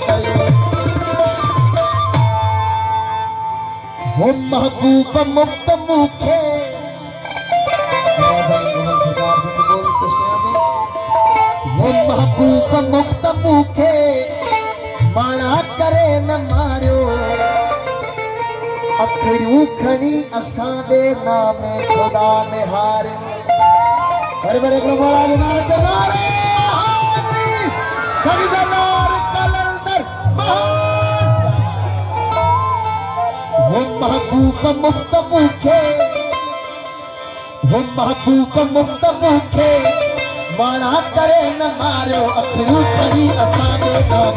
कयो वो महबूब मुफ्त मूखे वो महबूब मुफ्त मूखे माना करे न मारियो अखड़ियूं खणी असां दे नाम खुदा ने हारे बड़े बड़े महाराज नानक नारे हारी खरीदार कलंदर वो महबूब मुफ्त मूखे वो महबूब मुफ्त मूखे माना करे न मारियो अखड़ियूं खणी असां दे नाम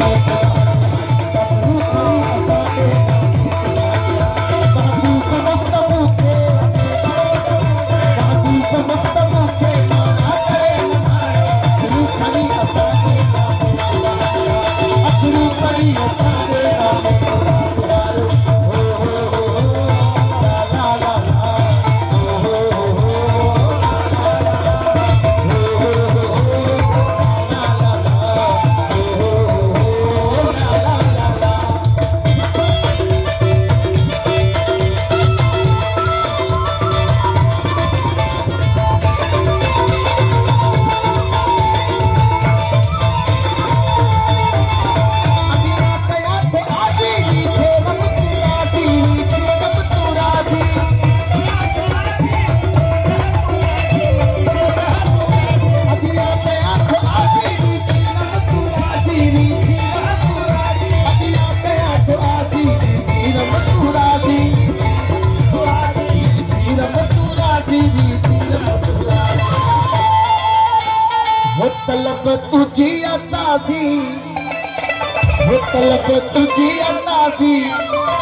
तुझी अंदाजी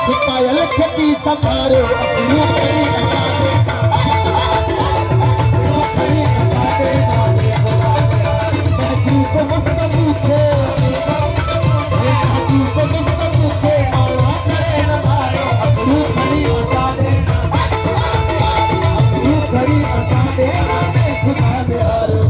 सिपायल खेती संभारो अखड़ियूं खणी असां दे महबूब मुफ्त मूखे महबूब मुफ्त मूखे माना करे न मारियो अखड़ियूं खणी असां दे अखड़ियूं खणी असां दे खुदा ने हारे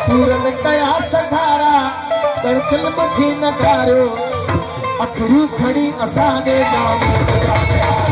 सूरन कया सघारा कणकल मथी नगारियो अखड़ियूं खणी असां दे नाम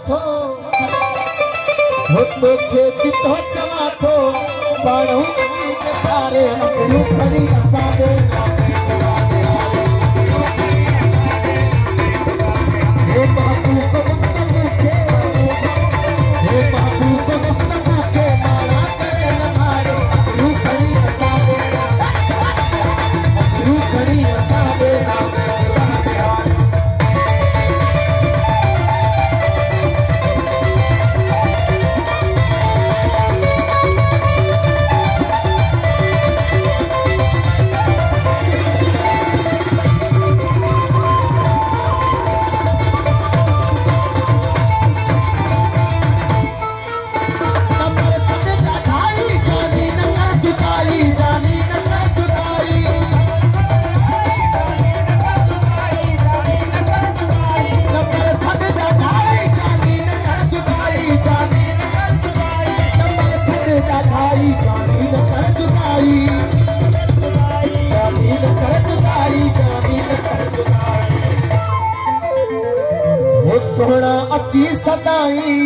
थो हो तो के जितो चवा थो पाणो के सारे अखियूं खणी असां दे हे बाबू को गुफ्तगू के हे बाबू को गुफ्तगू के मारा करे न मारे अखियूं खणी असां दे अखियूं खणी असां दे सोना अची सदाई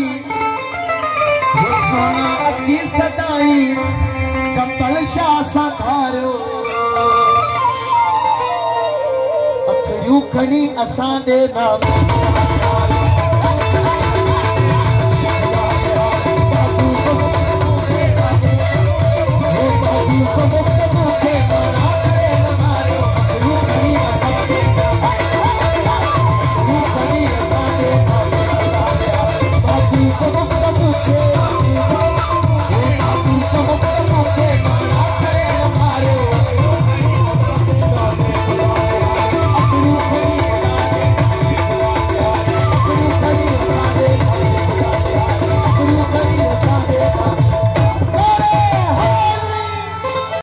सोना अची सदाई कपल शाह साधारो अखियूं खणी असां दे नाम